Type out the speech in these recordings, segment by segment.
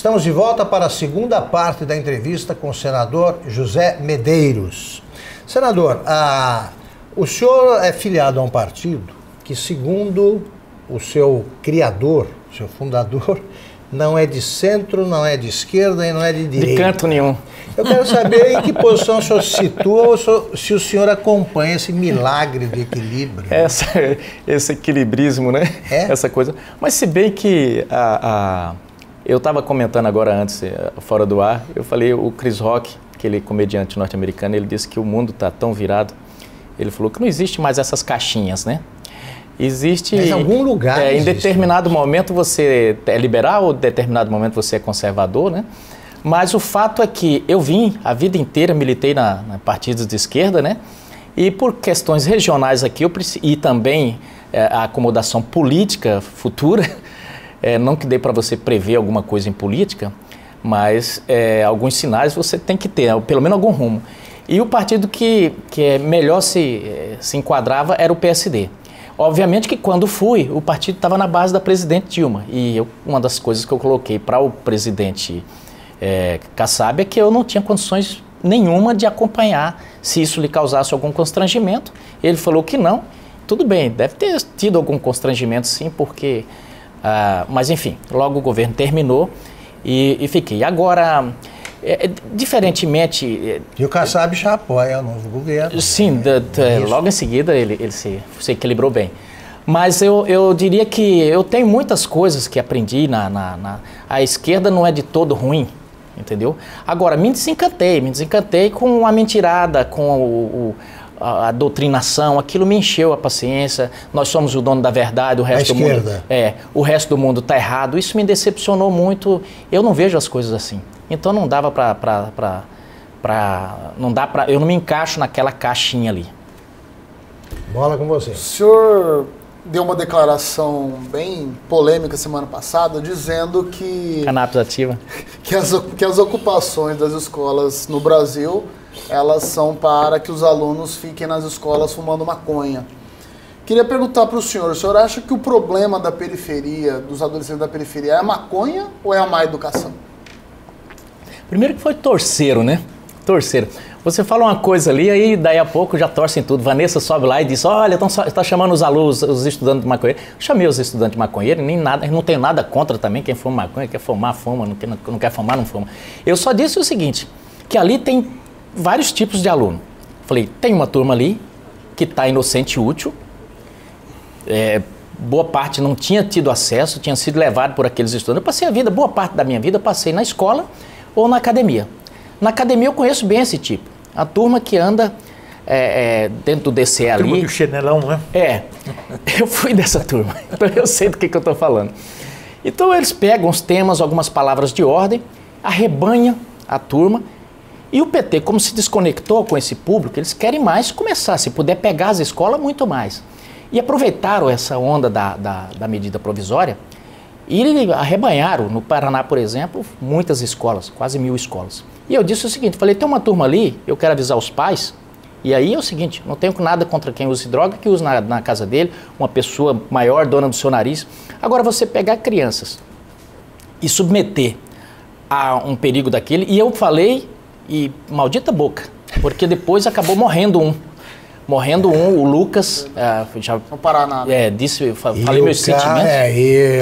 Estamos de volta para a segunda parte da entrevista com o senador José Medeiros. Senador, o senhor é filiado a um partido que, segundo o seu criador, seu fundador, não é de centro, não é de esquerda e não é de direita. De canto nenhum. Eu quero saber em que posição o senhor se situa ou se o senhor acompanha esse milagre de equilíbrio. Esse equilibrismo, né? Essa coisa. Mas se bem que eu estava comentando agora antes, fora do ar, eu falei, o Chris Rock, aquele comediante norte-americano, ele disse que o mundo está tão virado, ele falou que não existe mais essas caixinhas, né? Existe... Mas em algum lugar em determinado momento você é liberal, ou em determinado momento você é conservador, né? Mas o fato é que eu vim, a vida inteira, militei na partidos de esquerda, né? E por questões regionais aqui, e também a acomodação política futura, não que dê para você prever alguma coisa em política, mas alguns sinais você tem que ter, pelo menos algum rumo. E o partido que melhor se enquadrava era o PSD. Obviamente que quando fui, o partido estava na base da presidente Dilma. E uma das coisas que eu coloquei para o presidente Kassab é que eu não tinha condições nenhuma de acompanhar se isso lhe causasse algum constrangimento. Ele falou que não. Tudo bem, deve ter tido algum constrangimento sim, porque... mas enfim, logo o governo terminou e fiquei. Agora, diferentemente... E o Kassab já apoia o novo governo. Sim, logo em seguida ele se equilibrou bem. Mas eu diria que eu tenho muitas coisas que aprendi a esquerda não é de todo ruim, entendeu? Agora, me desencantei com a mentirada, com a doutrinação, aquilo me encheu a paciência. Nós somos o dono da verdade, o resto do mundo o resto do mundo está errado. Isso me decepcionou muito. Eu não vejo as coisas assim. Então não dava eu não me encaixo naquela caixinha ali. Bola com você. O senhor deu uma declaração bem polêmica semana passada, dizendo que... Cannabis ativa. Que as ocupações das escolas no Brasil, elas são para que os alunos fiquem nas escolas fumando maconha. Queria perguntar para o senhor acha que o problema da periferia, dos adolescentes da periferia, é a maconha ou é a má educação? Primeiro que foi torceiro, né? Torceiro. Você fala uma coisa ali, aí daí a pouco já torcem tudo. Vanessa sobe lá e diz, olha, está chamando os alunos, os estudantes de maconheiro. Eu chamei os estudantes de maconheiro, nem nada, não tenho nada contra também quem fuma maconha, quer fumar, fuma, não quer fumar, não fuma. Eu só disse o seguinte, que ali tem vários tipos de aluno. Falei, tem uma turma ali que está inocente e útil, boa parte não tinha tido acesso, tinha sido levado por aqueles estudantes. Eu passei boa parte da minha vida, passei na escola ou na academia. Na academia eu conheço bem esse tipo. A turma que anda dentro do DCE ali... Turma do chinelão, né? Eu fui dessa turma, então eu sei do que eu estou falando. Então eles pegam os temas, algumas palavras de ordem, arrebanham a turma, e o PT, como se desconectou com esse público, eles querem mais começar, se puder pegar as escolas, muito mais. E aproveitaram essa onda da medida provisória e arrebanharam, no Paraná, por exemplo, muitas escolas, quase 1000 escolas. E eu disse o seguinte, falei, tem uma turma ali, eu quero avisar os pais, e aí é o seguinte, não tenho nada contra quem use droga, que use na casa dele, uma pessoa maior, dona do seu nariz. Agora, você pegar crianças e submeter a um perigo daquele, e eu falei, e maldita boca, porque depois acabou morrendo um, o Lucas, já no Paraná. Falei meus sentimentos.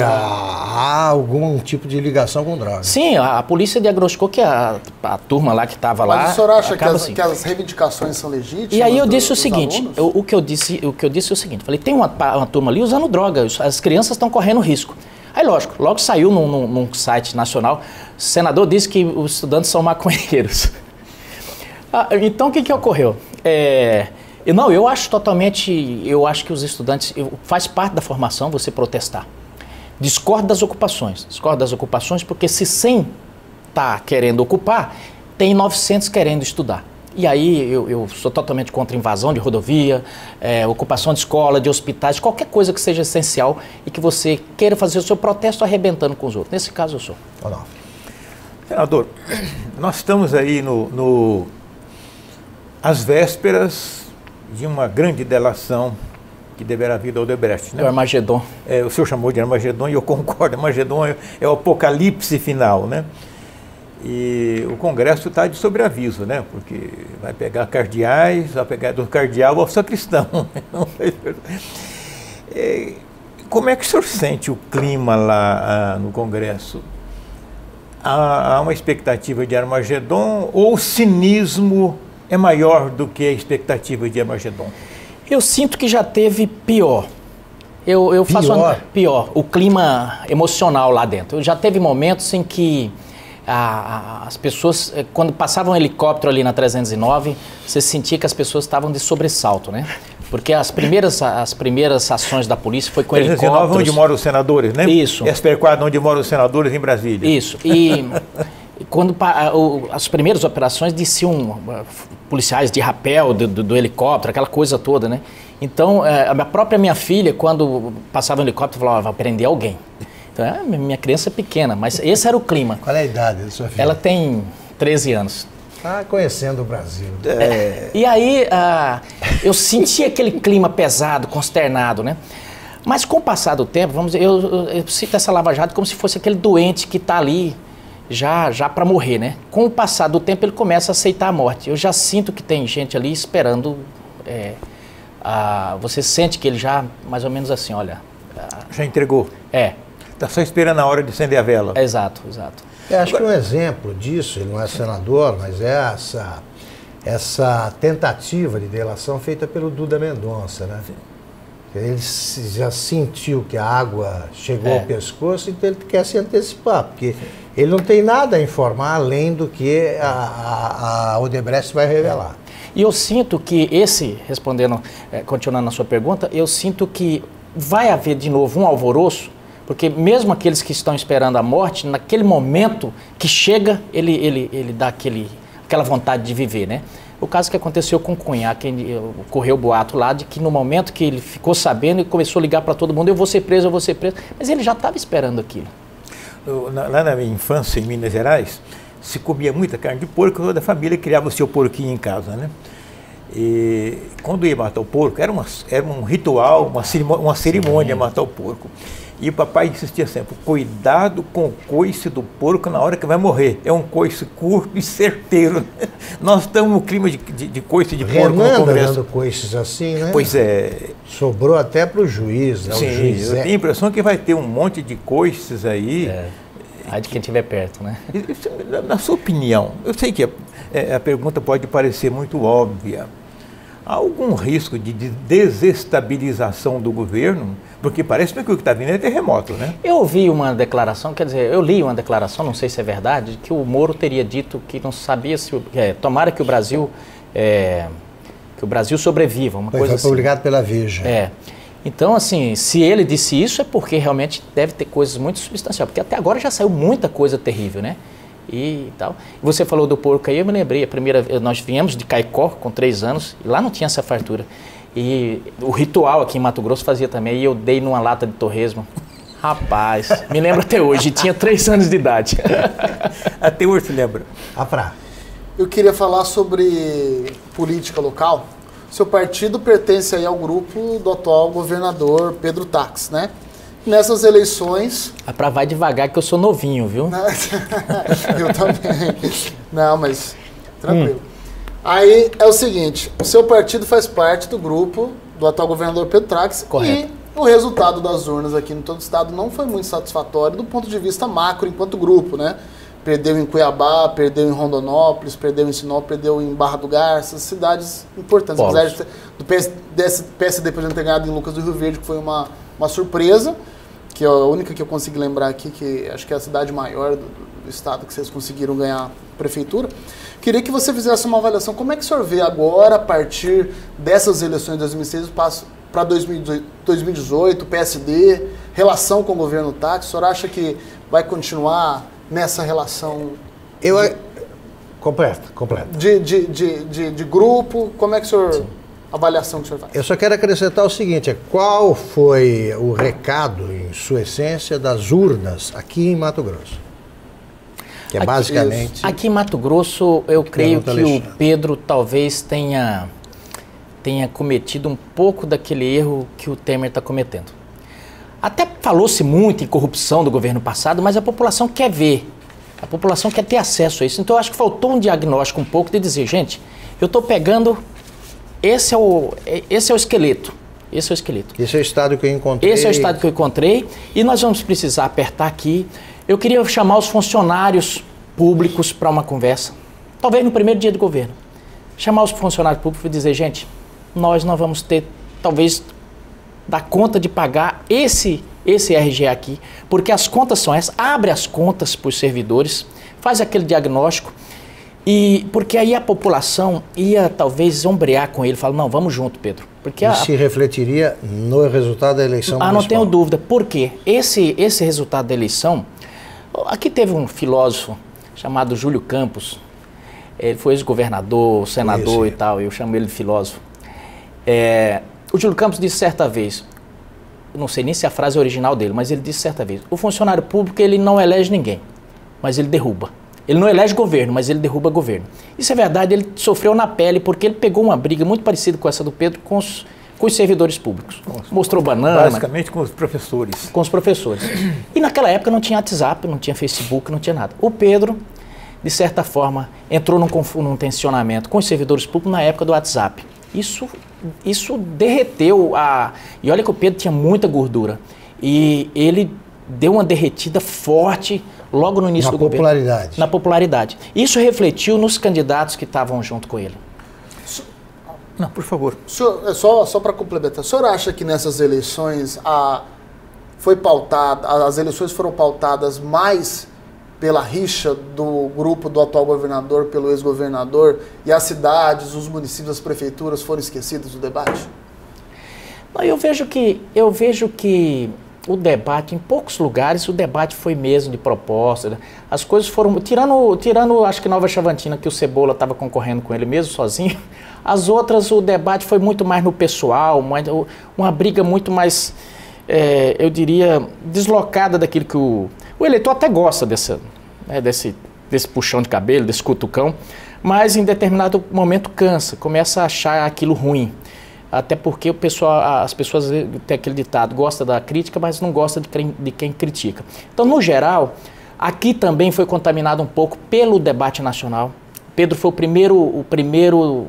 Há algum tipo de ligação com droga. Sim, a polícia diagnosticou que a turma lá que estava lá... Mas o senhor acha que as reivindicações são legítimas? E aí eu disse o seguinte, o que eu disse é o seguinte, falei, tem uma turma ali usando droga, as crianças estão correndo risco. Aí lógico, logo saiu num site nacional, o senador disse que os estudantes são maconheiros. Então o que ocorreu? Eu acho que os estudantes, faz parte da formação você protestar. Discordo das ocupações porque se 100 está querendo ocupar, tem 900 querendo estudar. E aí eu sou totalmente contra invasão de rodovia, ocupação de escola, de hospitais, qualquer coisa que seja essencial e que você queira fazer o seu protesto arrebentando com os outros. Nesse caso eu sou. Senador, nós estamos aí às vésperas de uma grande delação que deverá vir da Odebrecht, né? O Armagedon. O senhor chamou de Armagedon e eu concordo, Armagedon é o apocalipse final, né? E o Congresso está de sobreaviso, né? Porque vai pegar cardeais, vai pegar do cardeal ao sacristão. Como é que o senhor sente o clima lá no Congresso? Há uma expectativa de Armagedon ou o cinismo é maior do que a expectativa de Armagedon? Eu sinto que já teve pior. Eu faço pior, o clima emocional lá dentro. Já teve momentos em que as pessoas, quando passavam um helicóptero ali na 309, você sentia que as pessoas estavam de sobressalto, né? Porque as primeiras ações da polícia foi com 309, helicópteros. onde moram os senadores, né? Isso. SP4, onde moram os senadores em Brasília. Isso. E quando as primeiras operações desciam policiais de rapel do helicóptero, aquela coisa toda, né? Então, a própria minha filha, quando passava um helicóptero, falava, vai prender alguém. Então, minha criança é pequena, mas esse era o clima. Qual é a idade da sua filha? Ela tem 13 anos. Está conhecendo o Brasil. E aí, eu senti aquele clima pesado, consternado, né? Mas com o passar do tempo, eu cito essa Lava Jato como se fosse aquele doente que está ali já para morrer, né? Com o passar do tempo, ele começa a aceitar a morte. Eu já sinto que tem gente ali esperando. Você sente que ele já, mais ou menos assim, olha... Já entregou? Está só esperando a hora de acender a vela. Exato. Eu acho que um exemplo disso, ele não é senador, mas é essa tentativa de delação feita pelo Duda Mendonça, né? Ele já sentiu que a água chegou ao pescoço, então ele quer se antecipar, porque ele não tem nada a informar além do que a Odebrecht vai revelar. E eu sinto que continuando na sua pergunta, eu sinto que vai haver de novo um alvoroço, porque mesmo aqueles que estão esperando a morte, naquele momento que chega, ele dá aquela vontade de viver, né? O caso que aconteceu com o Cunha, correu o boato lá de que no momento que ele ficou sabendo, ele começou a ligar para todo mundo, eu vou ser preso, mas ele já estava esperando aquilo. Lá na minha infância, em Minas Gerais, se comia muita carne de porco, toda a família criava o seu porquinho em casa, né? E quando ia matar o porco, era um ritual, uma cerimônia matar o porco. E o papai insistia sempre, cuidado com o coice do porco na hora que vai morrer. É um coice curto e certeiro. Nós estamos no clima de coice de porco no Congresso. Dando coices assim, né? Pois é. Sobrou até para o juiz. Né? Sim, o juiz eu tenho a impressão que vai ter um monte de coices aí. Aí de quem estiver perto, né? Na sua opinião, eu sei que a pergunta pode parecer muito óbvia. Há algum risco de desestabilização do governo? Porque parece-me que o que está vindo é terremoto, né? Eu ouvi uma declaração, eu li uma declaração, não sei se é verdade, de que o Moro teria dito que não sabia se... tomara que o Brasil sobreviva, uma coisa assim. Foi publicado pela Veja. Então, assim, se ele disse isso é porque realmente deve ter coisas muito substanciais, porque até agora já saiu muita coisa terrível, né? E tal. Você falou do porco aí, eu me lembrei, nós viemos de Caicó com 3 anos, e lá não tinha essa fartura. E o ritual aqui em Mato Grosso fazia também, e eu dei numa lata de torresmo. Rapaz, me lembro até hoje, tinha 3 anos de idade. Até hoje se lembra. Eu queria falar sobre política local. Seu partido pertence aí ao grupo do atual governador Pedro Táxi, né? Nessas eleições... Vai devagar que eu sou novinho, viu? Eu também. Não, mas tranquilo. Aí é o seguinte, o seu partido faz parte do grupo do atual governador Pedro Táxi. Correto. E o resultado das urnas aqui no todo o estado não foi muito satisfatório do ponto de vista macro enquanto grupo, né? Perdeu em Cuiabá, perdeu em Rondonópolis, perdeu em Sinop, perdeu em Barra do Garça, cidades importantes. Apesar do PSD, por exemplo, ter ganhado em Lucas do Rio Verde, que foi uma surpresa, que é a única que eu consegui lembrar aqui, que acho que é a cidade maior do estado que vocês conseguiram ganhar prefeitura. Queria que você fizesse uma avaliação. Como é que o senhor vê agora, a partir dessas eleições de 2006, o passo para 2018, PSD, relação com o governo Táxi? O senhor acha que vai continuar nessa relação? Completa. De grupo? Como é que o senhor... Sim. Avaliação que o senhor faz? Eu só quero acrescentar o seguinte, qual foi o recado, em sua essência, das urnas aqui em Mato Grosso? Que é basicamente... Aqui em Mato Grosso, eu creio que o Pedro talvez tenha tenha cometido um pouco daquele erro que o Temer está cometendo. Até falou-se muito em corrupção do governo passado, mas a população quer ver, a população quer ter acesso a isso. Então eu acho que faltou um diagnóstico um pouco de dizer, gente, eu estou pegando, esse é o esqueleto. Esse é o esqueleto. Esse é o estado que eu encontrei. Esse é o estado que eu encontrei e nós vamos precisar apertar aqui. Eu queria chamar os funcionários públicos para uma conversa, talvez no primeiro dia do governo. Chamar os funcionários públicos e dizer, gente, nós não vamos ter, talvez, dar conta de pagar esse RGE aqui, porque as contas são essas, abre as contas para os servidores, faz aquele diagnóstico, e porque aí a população ia talvez ombrear com ele, falar, não, vamos junto, Pedro. Porque se refletiria no resultado da eleição municipal. Não tenho dúvida. Por quê? Esse resultado da eleição, aqui teve um filósofo chamado Júlio Campos, ele foi ex-governador, senador e tal, eu chamo ele de filósofo. O Júlio Campos disse certa vez, não sei nem se a frase é original dele, mas ele disse certa vez, o funcionário público ele não elege ninguém, mas ele derruba. Ele não elege governo, mas ele derruba governo. Isso é verdade, ele sofreu na pele porque ele pegou uma briga muito parecida com essa do Pedro com os servidores públicos. Mostrou banana. Basicamente com os professores. Com os professores. E naquela época não tinha WhatsApp, não tinha Facebook, não tinha nada. O Pedro, de certa forma, entrou num tensionamento com os servidores públicos na época do WhatsApp. Isso derreteu a... E olha que o Pedro tinha muita gordura. E ele deu uma derretida forte logo no início do governo. Na popularidade. Isso refletiu nos candidatos que estavam junto com ele. Não, por favor. Senhor, só para complementar, o senhor acha que nessas eleições as eleições foram pautadas mais pela rixa do grupo do atual governador pelo ex-governador e as cidades, os municípios, as prefeituras foram esquecidas do debate? Eu vejo que o debate, em poucos lugares, o debate foi mesmo de proposta. As coisas foram... Tirando acho que Nova Chavantina, que o Cebola estava concorrendo com ele mesmo, sozinho. As outras, o debate foi muito mais no pessoal, uma briga muito mais, eu diria, deslocada daquilo que o eleitor até gosta desse puxão de cabelo, desse cutucão, mas em determinado momento cansa, começa a achar aquilo ruim. Até porque as pessoas têm aquele ditado, gosta da crítica, mas não gosta de quem critica. Então, no geral, aqui também foi contaminado um pouco pelo debate nacional. Pedro foi o primeiro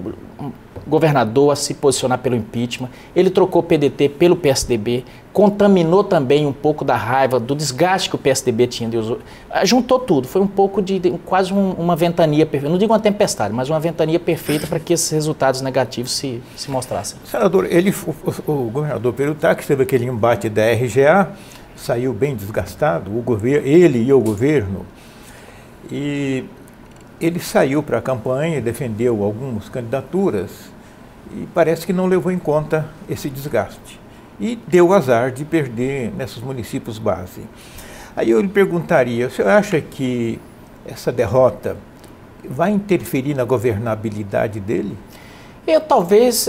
governador a se posicionar pelo impeachment. Ele trocou o PDT pelo PSDB, contaminou também um pouco da raiva, do desgaste que o PSDB tinha. Juntou tudo, foi um pouco de quase uma ventania perfeita, não digo uma tempestade, mas uma ventania perfeita para que esses resultados negativos se mostrassem. Senador, o governador Pedro Taques teve aquele embate da RGA, saiu bem desgastado, ele e o governo, e ele saiu para a campanha, defendeu algumas candidaturas e parece que não levou em conta esse desgaste. E deu azar de perder nesses municípios base. Aí eu lhe perguntaria, o senhor acha que essa derrota vai interferir na governabilidade dele? Eu talvez,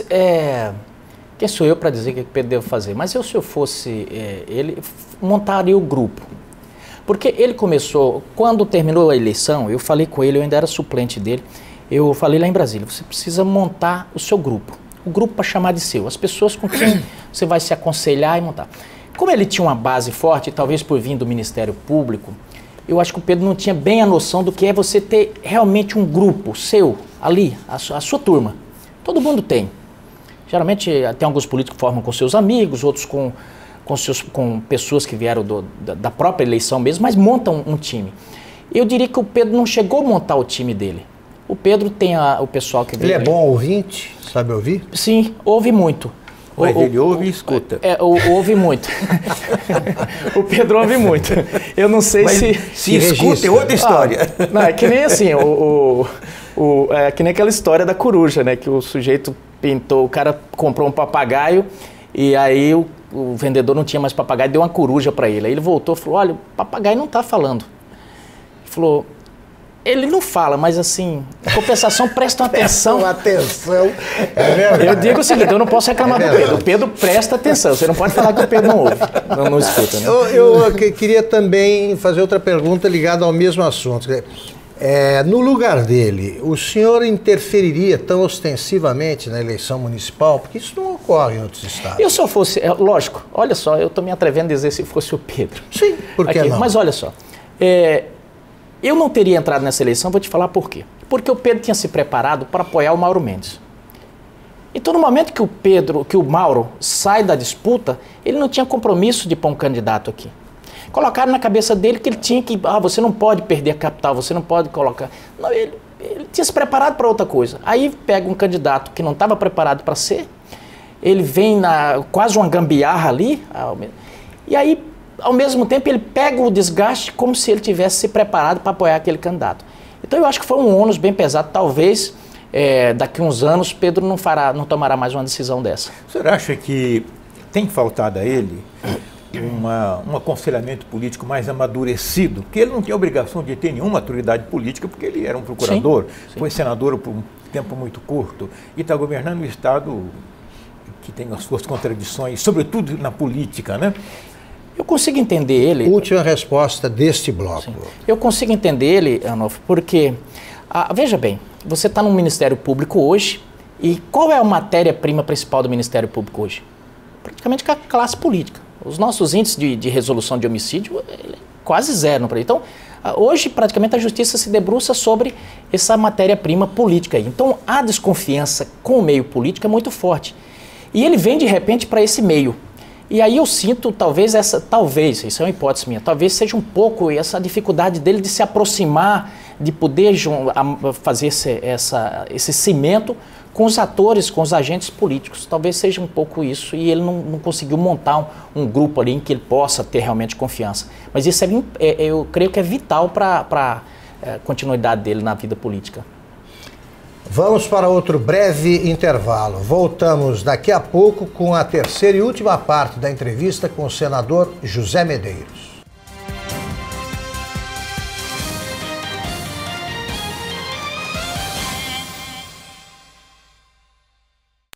quem sou eu para dizer o que o Pedro deve fazer, mas se eu fosse ele, montaria o grupo. Porque ele começou, quando terminou a eleição, eu falei com ele, eu ainda era suplente dele, eu falei lá em Brasília, você precisa montar o seu grupo, o grupo para chamar de seu, as pessoas com quem você vai se aconselhar e montar. Como ele tinha uma base forte, talvez por vir do Ministério Público, eu acho que o Pedro não tinha bem a noção do que é você ter realmente um grupo seu, ali, a sua turma. Todo mundo tem. Geralmente tem alguns políticos que formam com seus amigos, outros com pessoas que vieram da própria eleição mesmo, mas montam um time. Eu diria que o Pedro não chegou a montar o time dele. O Pedro tem o pessoal que veio... Ele é bom ouvinte? Sabe ouvir? Sim, ouve muito. Mas ele ouve e escuta. Ouve muito. O Pedro ouve muito. Eu não sei se escuta é outra história. Não, é que nem assim, é que nem aquela história da coruja, né? Que o sujeito pintou, o cara comprou um papagaio e aí o vendedor não tinha mais papagaio, deu uma coruja para ele. Aí ele voltou e falou, olha, o papagaio não está falando. Ele falou, ele não fala, mas assim, em compensação, prestam atenção. Atenção. É verdade. Eu digo o seguinte, eu não posso reclamar do Pedro. O Pedro presta atenção, você não pode falar que o Pedro não ouve, não escuta. Né? Eu queria também fazer outra pergunta ligada ao mesmo assunto. No lugar dele, o senhor interferiria tão ostensivamente na eleição municipal? Porque isso não ocorre em outros estados. Eu se eu fosse, lógico, olha só, eu estou me atrevendo a dizer se fosse o Pedro. Sim, por que não? Mas olha só, eu não teria entrado nessa eleição, vou te falar por quê. Porque o Pedro tinha se preparado para apoiar o Mauro Mendes. Então, no momento que o Mauro sai da disputa, ele não tinha compromisso de pôr um candidato aqui. Colocaram na cabeça dele que ele tinha que... você não pode perder a capital, você não pode colocar... Não, ele tinha se preparado para outra coisa. Aí pega um candidato que não estava preparado para ser, ele vem quase uma gambiarra ali, e aí, ao mesmo tempo, ele pega o desgaste como se ele tivesse se preparado para apoiar aquele candidato. Então, eu acho que foi um ônus bem pesado. Talvez, daqui a uns anos, Pedro não tomará mais uma decisão dessa. O senhor acha que tem faltado a ele um aconselhamento político mais amadurecido? Porque ele não tinha obrigação de ter nenhuma autoridade política, porque ele era um procurador, sim. Foi senador por um tempo muito curto, e está governando um Estado que tem as suas contradições, sobretudo na política, né? Eu consigo entender ele... Última resposta deste bloco. Sim. Eu consigo entender ele, Arnolfo, porque, veja bem, você está no Ministério Público hoje, e qual é a matéria-prima principal do Ministério Público hoje? Praticamente a classe política. Os nossos índices de resolução de homicídio é quase zero. Então, hoje, praticamente, a justiça se debruça sobre essa matéria-prima política. Então, a desconfiança com o meio político é muito forte. E ele vem, de repente, para esse meio. E aí eu sinto, talvez, isso é uma hipótese minha, talvez seja um pouco essa dificuldade dele de se aproximar, de poder fazer esse cimento com os atores, com os agentes políticos. Talvez seja um pouco isso, e ele não conseguiu montar um grupo ali em que ele possa ter realmente confiança. Mas isso eu creio que é vital para a continuidade dele na vida política. Vamos para outro breve intervalo. Voltamos daqui a pouco com a terceira e última parte da entrevista com o senador José Medeiros.